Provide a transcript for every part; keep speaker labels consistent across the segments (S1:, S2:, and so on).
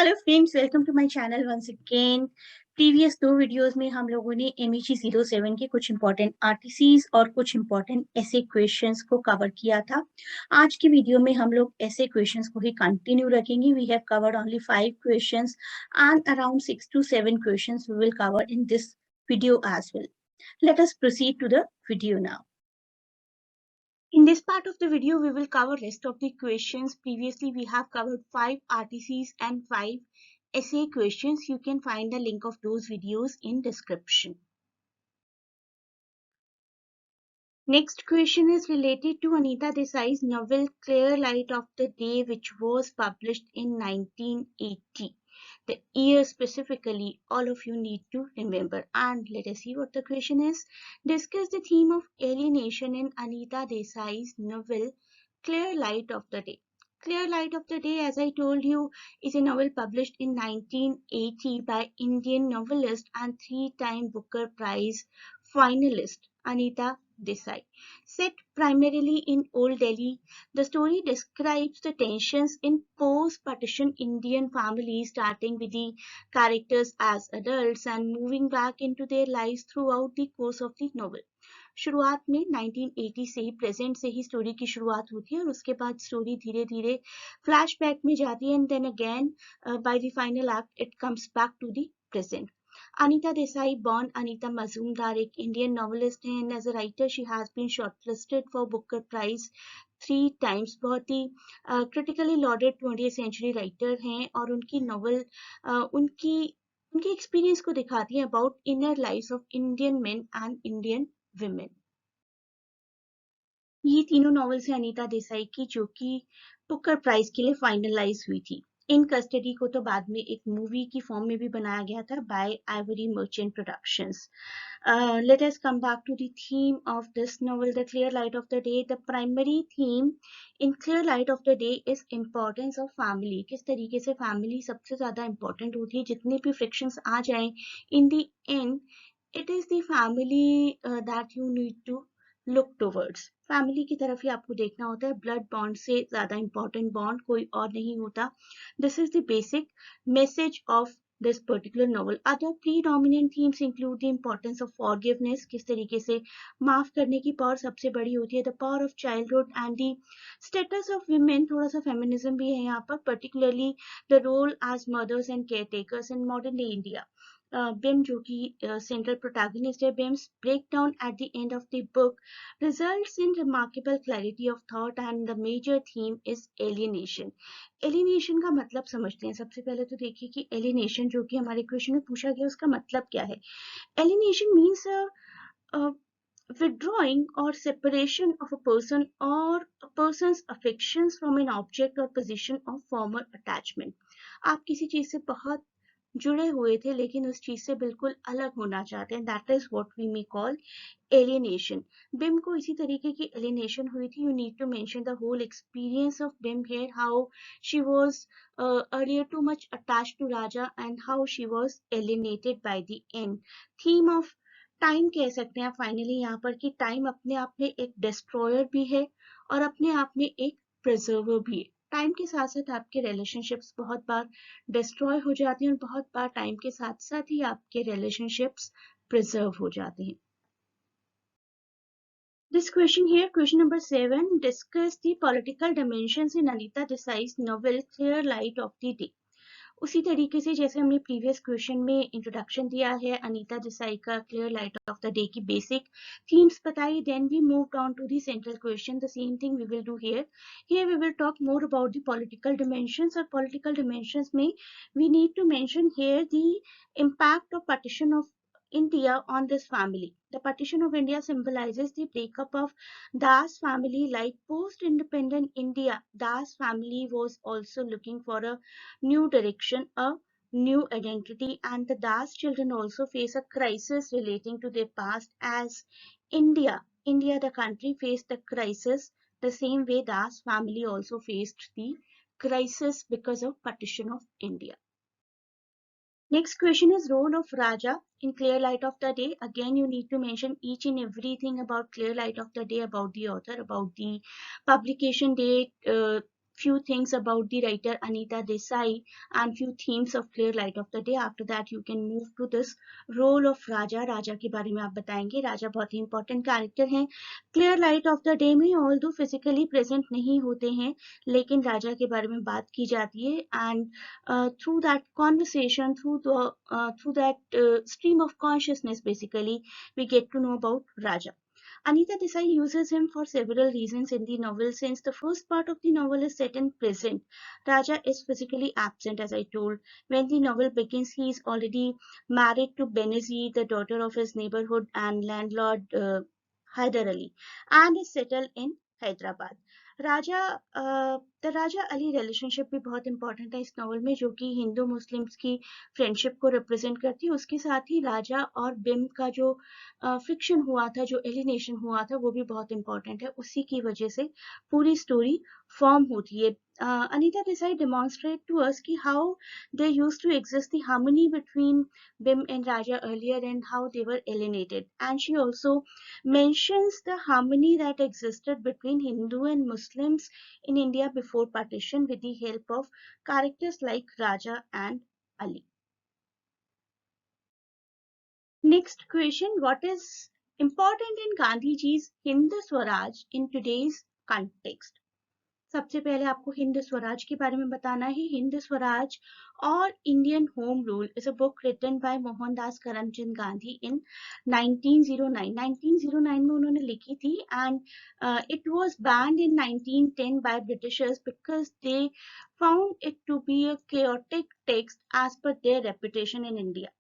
S1: Hello friends, welcome to my channel once again. Previous 2 videos में हम लोगों ने MEG 07 के कुछ इंपॉर्टेंट आरटीसीज और कुछ इंपॉर्टेंट ऐसे क्वेश्चंस को कवर किया था। आज की वीडियो में हम लोग ऐसे क्वेश्चंस को ही कंटिन्यू रखेंगे। We have covered only 5 questions and around 6 to 7 questions we will cover in this video as well. Let us proceed to the video now. In this part of the video, we will cover rest of the questions. Previously, we have covered 5 RTCs and 5 essay questions. You can find the link of those videos in description. Next question is related to Anita Desai's novel Clear Light of the Day, which was published in 1980. The year specifically, all of you need to remember. And let us see what the question is. Discuss the theme of alienation in Anita Desai's novel Clear Light of the Day. Clear Light of the Day, as I told you, is a novel published in 1980 by Indian novelist and 3-time Booker Prize finalist Anita Desai. Set primarily in Old Delhi, the story describes the tensions in post-partition Indian families, starting with the characters as adults and moving back into their lives throughout the course of the novel. शुरुआत में 1980 से ही present से ही story की शुरुआत होती है और उसके बाद स्टोरी धीरे धीरे फ्लैशबैक में जाती है and then again by the final act it comes back to the present. Anita Desai, born Anita Mazumdar, एक Indian novelist है and as a writer she has been shortlisted for Booker Prize 3 times. बहुत ही critically lauded 20th century writer हैं और उनकी novel उनकी experience को दिखाती है about inner lives of Indian main and Indian women. ये तीनों नॉवेल्स हैं अनीता देसाई की जो कि बुकर प्राइज के लिए फाइनलाइज हुई थी. इन कस्टडी को तो बाद में एक मूवी की फॉर्म में भी बनाया गया था by Ivory Merchant productions. Let us come back to the theme of this novel, The Clear Light of the Day. The primary theme in Clear Light of the Day is importance of family. किस तरीके से family सबसे ज्यादा important होती है. जितने भी frictions आ जाएं, in the end it is the family that you need to look towards. Family की तरफ ही आपको देखना होता है. ब्लड बॉन्ड से ज्यादा इंपॉर्टेंट बॉन्ड कोई और नहीं होता. This is the basic message of this particular novel. Other predominant themes include the importance of forgiveness, किस तरीके से माफ करने की पावर सबसे बड़ी होती है, the power of childhood and the status of women. थोड़ा सा फेमिनिज्म भी है यहाँ पर, particularly the role as mothers and caretakers in modern day India. Bim जो कि central protagonist है, Bim's breakdown at the end of the book results in remarkable clarity of thought and the major theme is alienation. Alienation का मतलब समझते हैं. सबसे पहले तो देखिए कि एलिनेशन जो कि हमारे क्वेश्चन में पूछा गया उसका मतलब क्या है. Alienation means withdrawing or separation of a person or a person's affections from an object or position of former attachment. आप किसी चीज से बहुत जुड़े हुए थे लेकिन उस चीज से बिल्कुल अलग होना चाहते हैं. That is what we may call alienation. Bim को इसी तरीके की alienation हुई थी. You need to mention the whole experience of Bim here, how she was earlier too much attached to Raja and how she was alienated by the end. Theme of time कह सकते हैं finally यहाँ पर कि time अपने आप में एक डिस्ट्रॉयर भी है और अपने आप में एक प्रिजर्वर भी है. टाइम के साथ साथ आपके रिलेशनशिप्स बहुत बार डिस्ट्रॉय हो जाते हैं और बहुत बार टाइम के साथ साथ ही आपके रिलेशनशिप्स प्रिजर्व हो जाते हैं. This question here, question number 7, discuss the political dimensions in Anita Desai's novel Clear Light of the Day. उसी तरीके से जैसे हमने प्रीवियस क्वेश्चन में इंट्रोडक्शन दिया है अनीता देसाई का clear light of the day की बेसिक थीम्स बताई, then we moved on to the central question. The same thing we will do here. Here we will talk more about the political dimensions और political dimensions में we need to mention here the impact of partition of India on this family. The partition of India symbolizes the breakup of Das family. Like post-independent India, Das family was also looking for a new direction, a new identity, and the Das children also face a crisis relating to their past as India, the country, faced the crisis the same way Das family also faced the crisis because of partition of India. Next question is role of Raja in Clear Light of the Day. Again, you need to mention each and everything about Clear Light of the Day, about the author, about the publication date, few things about the writer Anita Desai and few themes of clear light of the day. After that you can move to this role of राजा. राजा के बारे में आप बताएंगे. राजा बहुत ही important character हैं. Clear light of the day में although physically present नहीं होते हैं, लेकिन राजा के बारे में बात की जाती है, and through that conversation, through that stream of consciousness, basically we get to know about Raja. Anita Desai uses him for several reasons in the novel. Since the first part of the novel is set in present, Raja is physically absent, as I told. When the novel begins, he is already married to Benazir, the daughter of his neighborhood and landlord Hyder Ali, and is settled in Hyderabad. The Raja Ali relationship भी बहुत important है इस novel में, जो कि Hindu Muslims की friendship को represent करती है. उसके साथ ही राजा और बिम का जो फ्रिक्शन हुआ था, जो एलिनेशन हुआ था, वो भी बहुत इंपॉर्टेंट है. उसी की वजह से पूरी स्टोरी फॉर्म होती है. Anita Desai demonstrate to us ki how there used to exist the harmony between Bim and Raja earlier and how they were alienated. And she also mentions the harmony that existed between Hindu and Muslims in India before partition with the help of characters like Raja and Ali. Next question, what is important in Gandhiji's Hind Swaraj in today's context? सबसे पहले आपको हिंद स्वराज के बारे में बताना है. हिंद स्वराज और Indian home rule is a book written by Mohandas Karamchand Gandhi in 1909 में उन्होंने लिखी थी, and it was banned in 1910 by Britishers because they found it to be a chaotic text as per their reputation in India.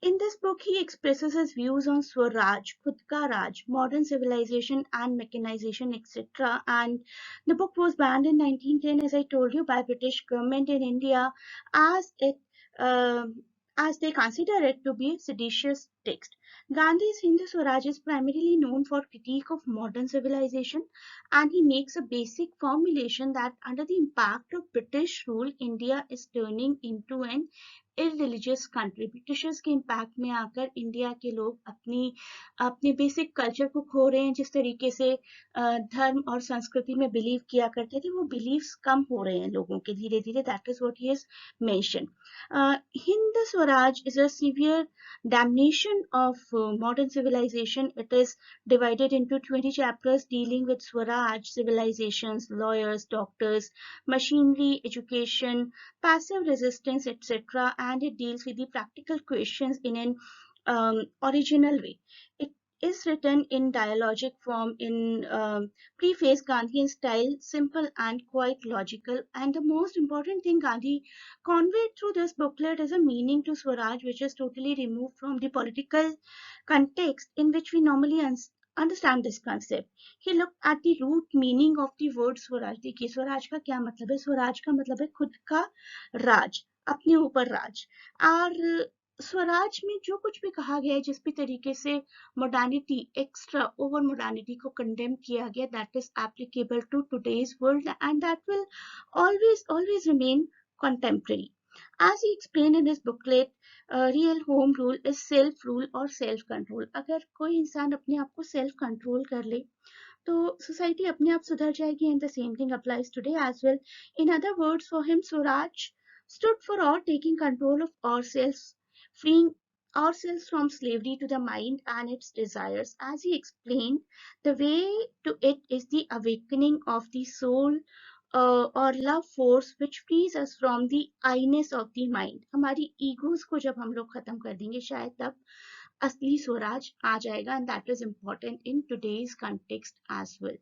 S1: In this book, he expresses his views on Swaraj, Khud Ka Raj, modern civilization and mechanization, etc. And the book was banned in 1910, as I told you, by British government in India as they consider it to be a seditious text. Gandhi's Hindu Swaraj is primarily known for critique of modern civilization, and he makes a basic formulation that under the impact of British rule, India is turning into an irreligious country. Britishers के impact में आकर India के लोग अपनी basic culture को खो रहे हैं. जिस तरीके से धर्म और संस्कृति में बिलीव किया करते थे, वो बिलीव्स कम हो रहे हैं लोगों के धीरे धीरे. That is what he is mention. Hind Swaraj is a severe damnation of modern civilization. It is divided into 20 chapters dealing with Swaraj, civilizations, lawyers, doctors, machinery, education, passive resistance, etc. And it deals with the practical questions in an original way. It is written in dialogic form in preface Gandhian style, simple and quite logical. And the most important thing Gandhi conveyed through this booklet is a meaning to Swaraj which is totally removed from the political context in which we normally understand this concept. He looked at the root meaning of the word Swaraj. देखिए स्वराज का क्या मतलब है? स्वराज का मतलब है खुद का राज, अपने ऊपर राज. और स्वराज में जो कुछ भी कहा गया है, जिस भी तरीके से मॉडर्निटी, एक्स्ट्रा ओवर मॉडर्निटी को कंडेम किया गया, that is applicable to today's world and that will always remain contemporary. As he explained in his booklet, real home rule is self rule or self control. अगर कोई इंसान अपने आप को self control कर ले तो सोसाइटी अपने आप सुधर जाएगी, and the same thing applies today as well. In other words, for him Swaraj stood for all taking control of ourselves, freeing ourselves from slavery to the mind and its desires. As he explained, the way to it is the awakening of the soul or love force which frees us from the I-ness of the mind. हमारी egos को जब हम लोग खत्म कर देंगे, शायद तब असली स्वराज आ जाएगा, and that is important in today's context as well.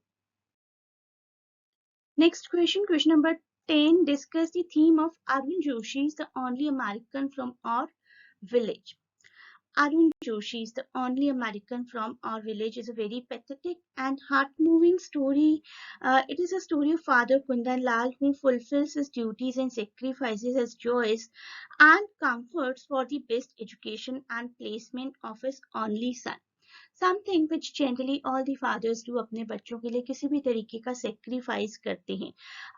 S1: Next question, question number 10, discuss the theme of Arun Joshi is the only American from our village. Arun Joshi is the only American from our village is a very pathetic and heart-moving story. It is a story of Father Kundan Lal who fulfills his duties and sacrifices his joys and comforts for the best education and placement of his only son. Something which generally all the fathers do, अपने बच्चों के लिए किसी भी तरीके का sacrifice करते हैं.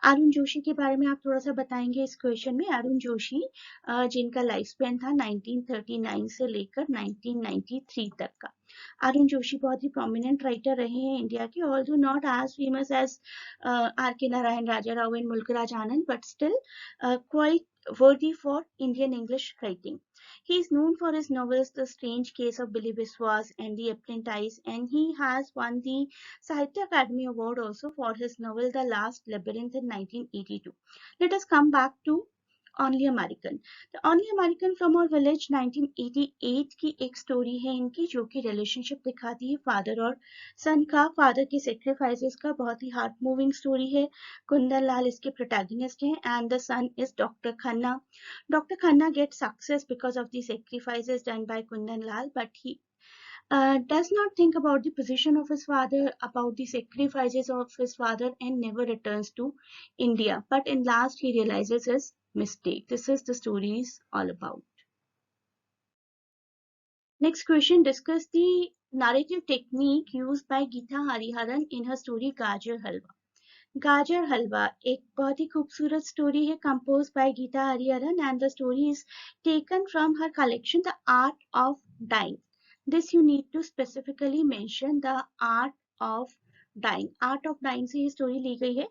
S1: अरुण जोशी के बारे में आप थोड़ा सा बताएंगे इस क्वेश्चन में. अरुण जोशी जिनका लाइफ स्पैन था 1939 से लेकर 1993 तक का. अरुण जोशी बहुत ही प्रोमिनेंट राइटर रहे हैं इंडिया के, although not as famous as R K Narayan, Raja Rao and Mulk Raj Anand, but still quite worthy for Indian English writing. He is known for his novels The Strange Case of Billy Biswas and The Apprentice, and he has won the Sahitya Academy Award also for his novel The Last Labyrinth in 1982. Let us come back to Only American. The Only American from Our Village 1988 की एक story है इनकी, जो कि relationship दिखाती है father और सन का, फादर के सेक्रीफाइसेस का। बहुत ही हार्ट मूविंग स्टोरी है। कुंदन लाल इसके प्रोटैगनिस्ट हैं and the son is doctor Khanna. Dr. Khanna gets success because of the sacrifices done by Kundan Lal, but he does not think about the position of his father, about the sacrifices of his father, and never returns to India. But in last, he realizes his mistake. This is the story is all about. Next question, discuss the narrative technique used by Gita Hariharan in her story Gajar Halwa. गाजर हलवा एक बहुत ही खूबसूरत story है, compose by Geeta Hariharan, and the story is taken from her collection the art of dying. This you need to specifically mention the art of dying. Art of dying से ये story ली गई है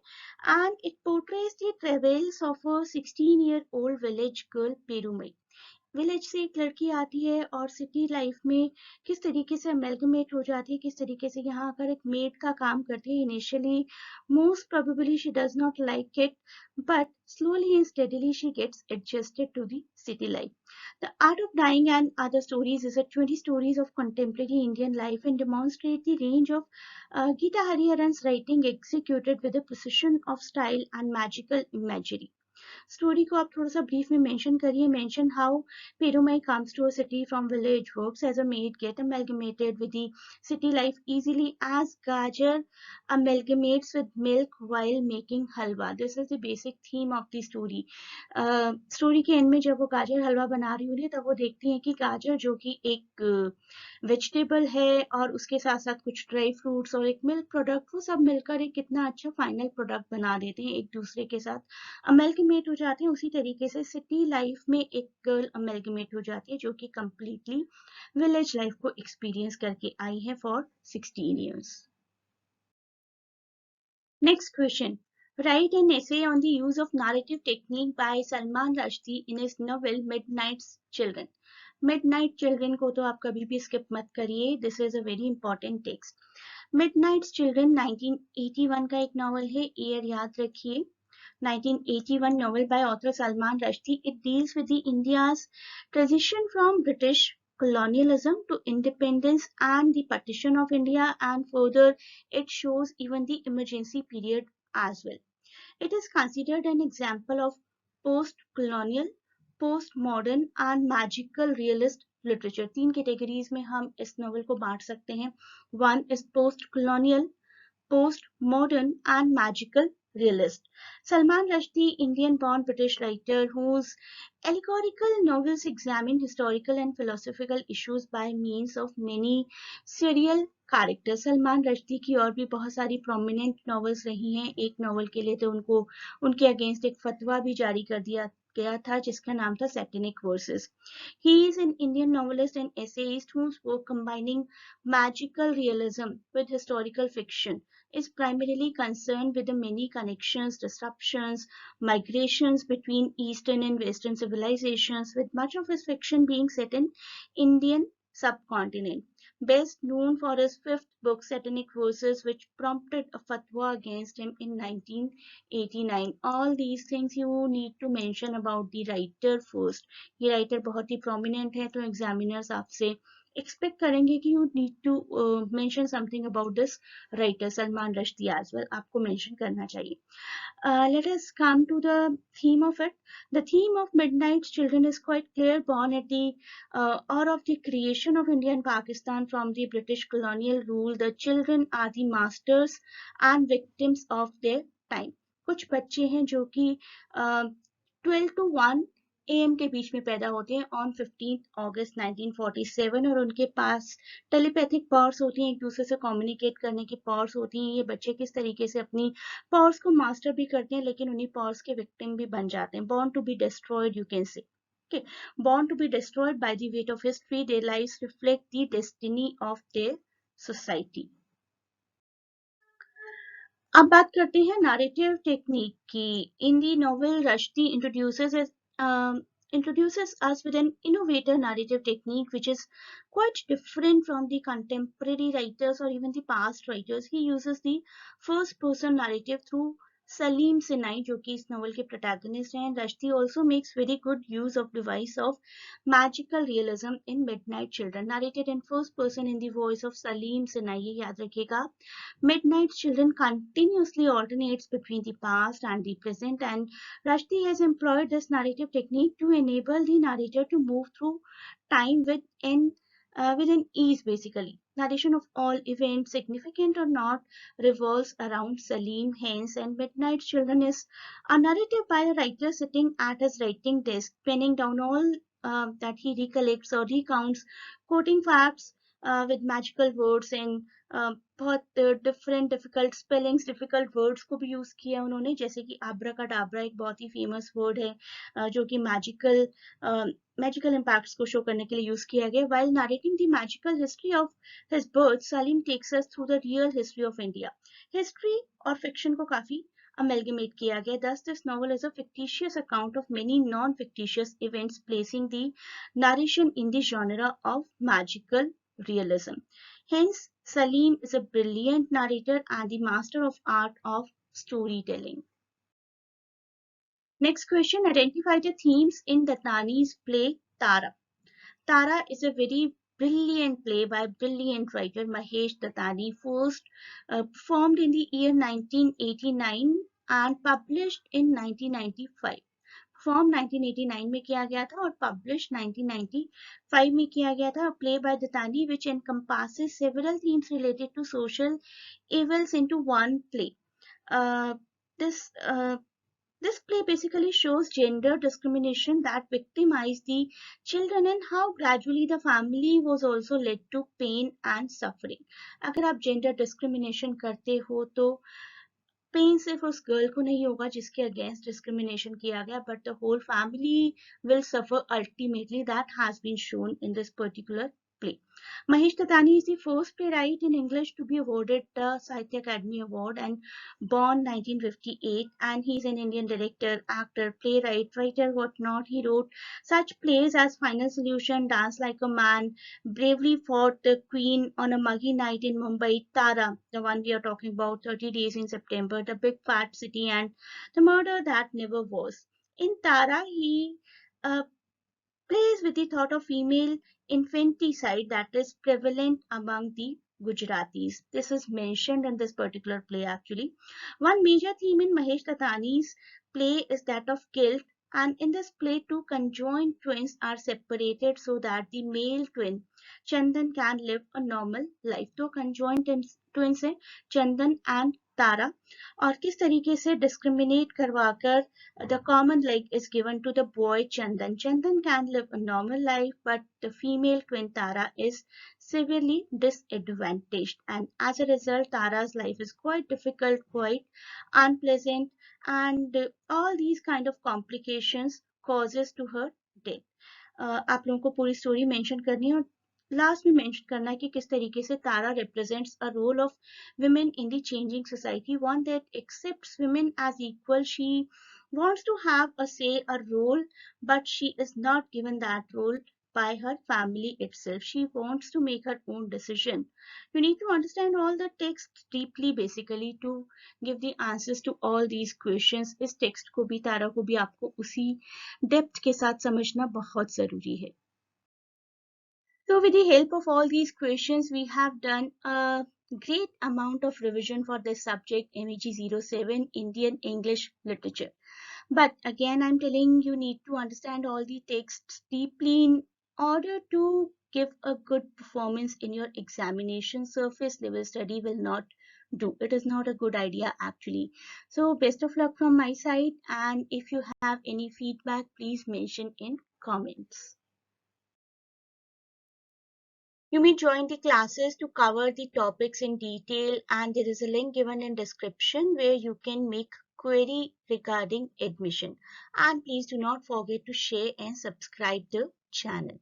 S1: and it portrays the travels of a 16-year old village girl Perumai. Village से एक लड़की आती है और सिटी लाइफ में किस तरीके से अमेलगमेट हो जाती है, किस तरीके से यहाँ आकर एक मेड का काम करती है. Initially most probably she does not like it, but slowly and steadily she gets adjusted to the city life. The Art of Dying and Other Stories is a 20 stories of contemporary Indian life and demonstrate the range of Gita Hariharan's writing executed with a precision of style and magical imagery. Story को आप थोड़ा सा brief में mention करिए. Mention how Perumai comes to a city from village, works as a maid, get amalgamated with the city life easily as Gajar amalgamates with milk while making halwa. This is the basic theme of the story. Story के and में जब वो गाजर हलवा बना रही होती है तब वो देखती हैं कि गाजर जो कि एक वेजिटेबल है और उसके साथ साथ कुछ ड्राई फ्रूट्स और एक मिल्क प्रोडक्ट, वो सब मिलकर एक कितना अच्छा फाइनल प्रोडक्ट बना देते हैं, एक दूसरे के साथ अमेलगमेट हो जाते हैं. उसी तरीके से सिटी लाइफ में एक गर्ल अमेलगमेट हो जाती है जो कि कंप्लीटली विलेज लाइफ को एक्सपीरियंस करके आई है for 16 years. Next question. Write an essay on the use of narrative technique by Salman Rushdie in his novel Midnight Children. Midnight Children को तो आप कभी भी skip मत करिए. This is a very important text. Midnight Children 1981 का एक novel है. ईयर याद रखिए, 1981 novel by author Salman Rushdie. It deals with the India's transition from British colonialism to independence and the partition of India, and further it shows even the emergency period as well. It is considered an example of post-colonial, post-modern and magical realist literature. तीन categories में हम इस novel को बांट सकते हैं. One is post-colonial, post-modern and magical realist. Salman Rushdie, Indian-born British writer whose allegorical novels examine historical and philosophical issues by means of many serial character. Salman Rushdie की और भी बहुत सारी प्रोमिनेंट नॉवेल्स रही हैं. एक नॉवल के लिए तो उनको उनके अगेंस्ट एक फतवा भी जारी कर दिया गया था जिसका नाम था satanic versus. He is an Indian novelist and essayist whose work combining magical realism with historical fiction is primarily concerned with the many connections, disruptions, migrations between Eastern and Western civilizations, with much of his fiction being set in Indian subcontinent. Best known for his fifth book, Satanic Verses, which prompted a fatwa against him in 1989. All these things you need to mention about the writer first. ये writer बहुत ही prominent है, तो examiners आपसे expect करेंगे कि you need to mention something about this writer Salman Rushdie as well. आपको mention करना चाहिए. Let us come to the theme of it. The theme of Midnight Children is quite clear, born at the hour of the creation of India and Pakistan from the British colonial rule. The children are the masters and victims of their time. कुछ बच्चे हैं जो कि 12 to 1 AM के बीच में पैदा होते हैं ऑन 15 अगस्त 1947, और उनके पास टेलीपैथिक पावर्स होती हैं, एक दूसरे से कम्युनिकेट करने की पावर्स होती हैं. ये बच्चे किस तरीके से अपनी पावर्स को मास्टर भी करते हैं लेकिन उन्हीं पावर्स के विक्टिम भी बन जाते हैं. Born to be destroyed you can say. Okay, born to be destroyed by the weight of history, their lives reflect the destiny of their society. अब बात करते हैं narrative technique की. In the novel, Rushdie introduces us with an innovative narrative technique which is quite different from the contemporary writers or even the past writers. He uses the first person narrative through Salim Sinai, जो कि इस novel के protagonist हैं. Rushdie also makes very good use of device of magical realism in Midnight Children, narrated in first person in the voice of Salim Sinai. ये याद रखिएगा. Midnight Children continuously alternates between the past and the present, and Rushdie has employed this narrative technique to enable the narrator to move through time with an ease. Basically, narration of all events, significant or not, revolves around Salim, hence, and Midnight Children is a narrative by a writer sitting at his writing desk, penning down all that he recollects or recounts, quoting facts with magical words and बहुत different difficult spellings difficult words को भी use किया उन्होंने, जैसे कि आब्राकाडाब्रा एक बहुत ही famous word है जो कि मैजिकल इम्पैक्ट्स को शो करने के लिए यूज किया गया. while narrating the magical history of his birth, Salim takes us through the real history of India. History और फिक्शन को काफी amalgamate किया गया. Thus, this novel is a fictitious account of many non-fictitious events, placing the narration in the genre of magical realism. Hence, Salim is a brilliant narrator and the master of art of storytelling. Next question, identify the themes in Dattani's play Tara. Tara is a very brilliant play by brilliant writer Mahesh Dattani, first performed in the year 1989 and published in 1995. Form 1989 में किया गया था और publish 1995 में किया गया था. Play by Dattani which encompasses several themes related to social evils into one play. This play basically shows gender discrimination that victimized the children and how gradually the family was also led to pain and suffering. अगर आप gender discrimination करते हो तो pen सिर्फ उस girl को नहीं होगा जिसके अगेंस्ट डिस्क्रिमिनेशन किया गया, but the whole family will suffer ultimately. That has been shown in this particular play. Mahesh Dattani is the first playwright in English to be awarded the Sahitya Academy Award and born 1958, and he's an Indian director, actor, playwright, writer, whatnot. He wrote such plays as Final Solution, Dance Like a Man, Bravely Fought the Queen on a Muggy Night in Mumbai, Tara, the one we are talking about, 30 Days in September, The Big Fat City, and The Murder That Never Was. In Tara, he plays with the thought of female infanticide that is prevalent among the Gujaratis. This is mentioned in this particular play actually. One major theme in Mahesh Dattani's play is that of guilt, and in this play two conjoined twins are separated so that the male twin Chandan can live a normal life. तो conjoined twins है चंदन and तारा, और किस तरीके से discriminate करवाकर the common leg is given to the boy Chandan. Chandan can live a normal life, but the female twin Tara is severely disadvantaged, and as a result Tara's life is quite difficult, quite unpleasant, and all these kind of complications causes to her death. आप लोगों को पूरी story mention करनी है और last में mention करना है कि किस तरीके से Tara represents a role of women in the changing society, one that accepts women as equal. She wants to have a say, a role, but she is not given that role by her family itself. She wants to make her own decision. You need to understand all the text deeply basically to give the answers to all these questions. इस text को भी तारा को भी आपको उसी depth के साथ समझना बहुत जरूरी है. So with the help of all these questions, we have done a great amount of revision for this subject, MEG 07, Indian English Literature. But again, I'm telling you need to understand all the texts deeply in order to give a good performance in your examination. Surface level study will not do. It is not a good idea actually. So best of luck from my side, and if you have any feedback, please mention in comments. You may join the classes to cover the topics in detail, and there is a link given in description where you can make query regarding admission. And please do not forget to share and subscribe the channel.